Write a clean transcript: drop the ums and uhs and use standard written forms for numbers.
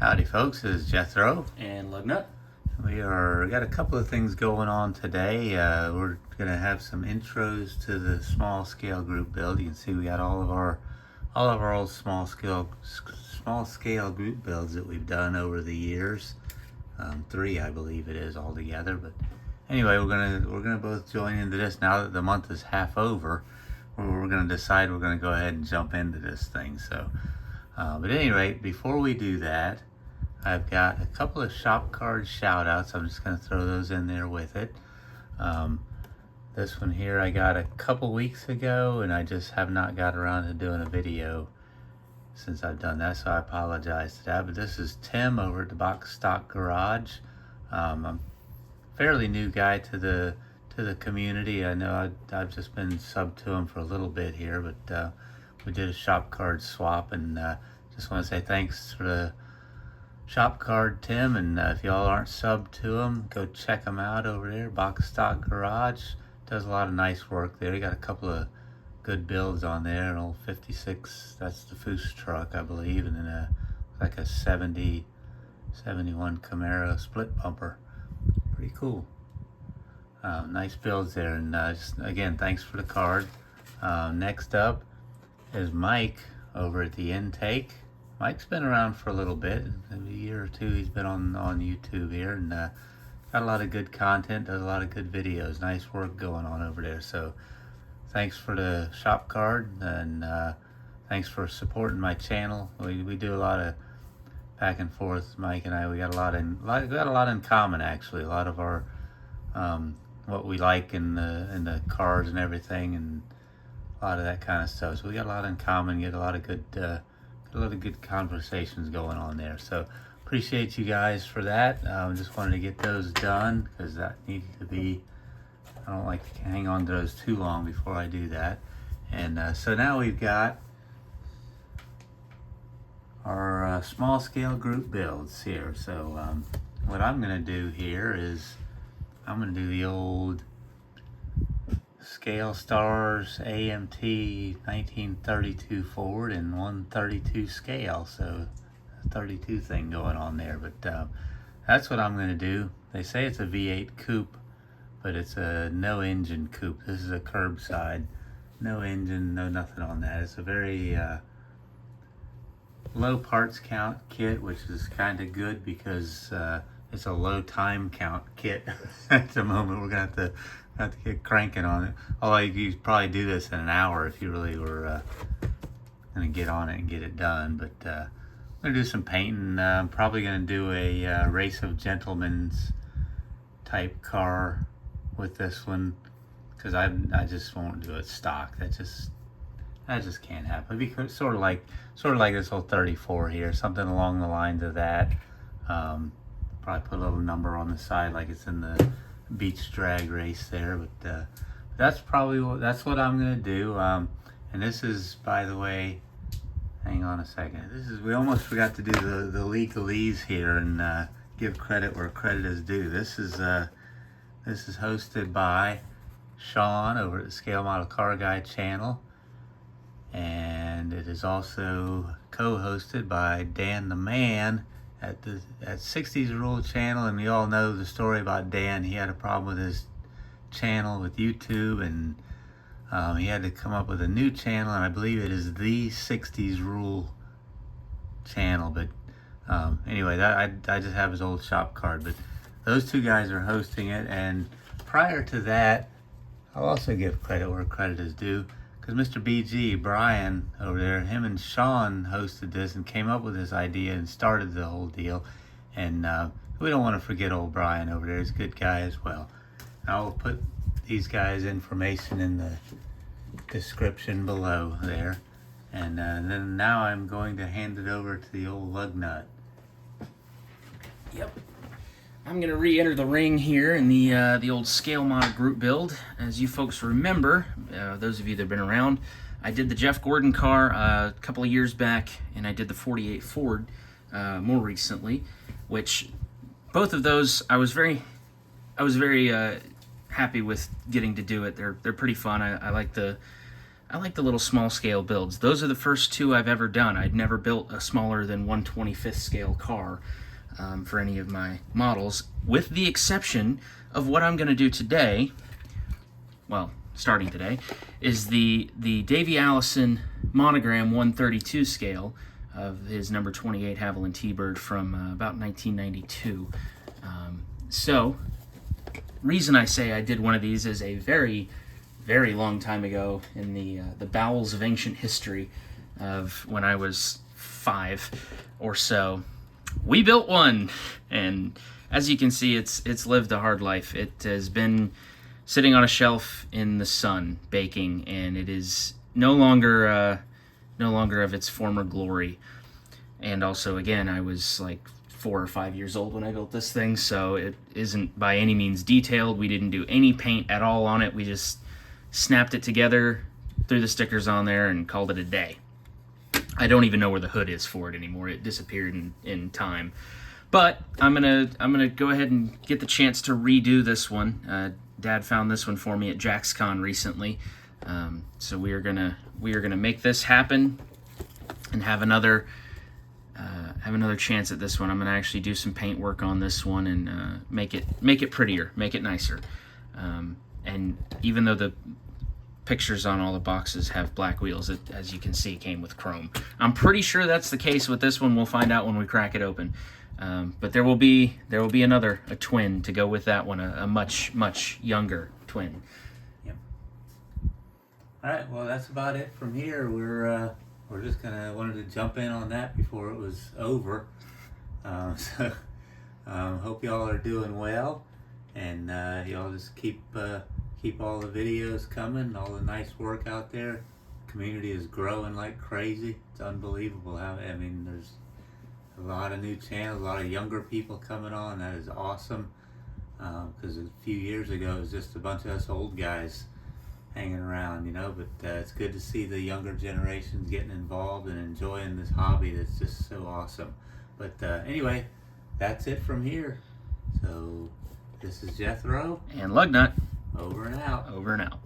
Howdy folks, this is Jethro. And Lugnut. Got a couple of things going on today. We're gonna have some intros to the small scale group build. You can see we got all of our old small scale group builds that we've done over the years. 3 I believe it is altogether. But anyway, we're gonna both join into this now that the month is half over. We're gonna decide we're gonna go ahead and jump into this thing. So, but at any rate, before we do that, I've got a couple of shop card shout outs. I'm just going to throw those in there with it. This one here I got a couple weeks ago, and I just have not got around to doing a video since I've done that, so I apologize to that. But this is Tim over at the Box Stock Garage. I'm a fairly new guy to the community. I know I've just been sub to him for a little bit here, but we did a shop card swap, and just want to say thanks for the shop card, Tim, and if y'all aren't subbed to him, go check him out over there. Box Stock Garage does a lot of nice work there. He got a couple of good builds on there. An old 56, that's the Foose truck, I believe, and then like a 71 Camaro split bumper. Pretty cool. Nice builds there, and just, again, thanks for the card. Next up is Mike over at the Intake. Mike's been around for a little bit, maybe a year or two. He's been on YouTube here, and got a lot of good content, does a lot of good videos. Nice work going on over there. So thanks for the shop card, and thanks for supporting my channel. We do a lot of back and forth, Mike and I. We got a lot in common, actually. A lot of our what we like in the cars and everything, and a lot of that kind of stuff. So we got a lot in common. Get a lot of good conversations going on there. So appreciate you guys for that. Just wanted to get those done because that needed to be, I don't like to hang on to those too long before I do that. And so now we've got our small scale group builds here. So what I'm going to do here is I'm going to do the old Scale Stars AMT 1932 Ford and 132 scale, so a 32 thing going on there. But that's what I'm going to do. They say it's a V8 coupe, but it's a no engine coupe. This is a curbside, no engine, no nothing on that. It's a very low parts count kit, which is kind of good because it's a low time count kit. At the moment, we're going to have to get cranking on it. Although you could probably do this in an hour if you really were going to get on it and get it done. But I'm going to do some painting. I'm probably going to do a Race of Gentlemen's type car with this one, because I just won't do it stock. That just can't happen. It'd be sort of like this old 34 here, something along the lines of that. Probably put a little number on the side like it's in the beach drag race there, but that's what I'm gonna do. And this is, by the way, hang on a second. We almost forgot to do the legalese here and give credit where credit is due. This is hosted by Sean over at the Scale Model Car Guy channel, and it is also co-hosted by Dan the Man at 60s Rule channel. And we all know the story about Dan. He had a problem with his channel with YouTube, and he had to come up with a new channel, and I believe it is the 60s Rule channel. But anyway, I just have his old shop card, but those two guys are hosting it. And prior to that, I'll also give credit where credit is due, because Mr. BG, Brian over there, him and Sean hosted this and came up with this idea and started the whole deal. And we don't want to forget old Brian over there. He's a good guy as well. I'll put these guys' information in the description below there. And then now I'm going to hand it over to the old Lugnut. Yep. I'm going to re-enter the ring here in the old scale model group build. As you folks remember, those of you that have been around, I did the Jeff Gordon car a couple of years back, and I did the 48 Ford more recently, which both of those I was very happy with getting to do it. They're pretty fun. I like the I like the little small scale builds. Those are the first two I've ever done. I'd never built a smaller than 1/25th scale car for any of my models, with the exception of what I'm going to do today. Well, starting today, is the Davey Allison Monogram 132 scale of his number 28 Havilland T-Bird from about 1992. So, reason I say I did one of these is a very, very long time ago in the bowels of ancient history of when I was 5 or so. We built one, and as you can see, it's lived a hard life. It has been sitting on a shelf in the sun baking, and it is no longer of its former glory. And also, again, I was like 4 or 5 years old when I built this thing, so it isn't by any means detailed. We didn't do any paint at all on it. We just snapped it together, threw the stickers on there, and called it a day. I don't even know where the hood is for it anymore. It disappeared in time. But I'm gonna go ahead and get the chance to redo this one. Dad found this one for me at JaxCon recently, so we are gonna make this happen and have another chance at this one. I'm gonna actually do some paint work on this one and make it prettier, make it nicer. And even though the pictures on all the boxes have black wheels, it, as you can see, came with chrome. I'm pretty sure that's the case with this one. We'll find out when we crack it open. But there will be a twin to go with that one, a much younger twin. Yep. All right, well, that's about it from here. We're just wanted to jump in on that before it was over. So hope y'all are doing well, and y'all just keep all the videos coming, all the nice work out there. Community is growing like crazy. It's unbelievable there's a lot of new channels, a lot of younger people coming on. That is awesome, because a few years ago it was just a bunch of us old guys hanging around, but it's good to see the younger generations getting involved and enjoying this hobby that's just so awesome. But anyway, that's it from here. So this is Jethro. And Lugnut. Over and out. Over and out.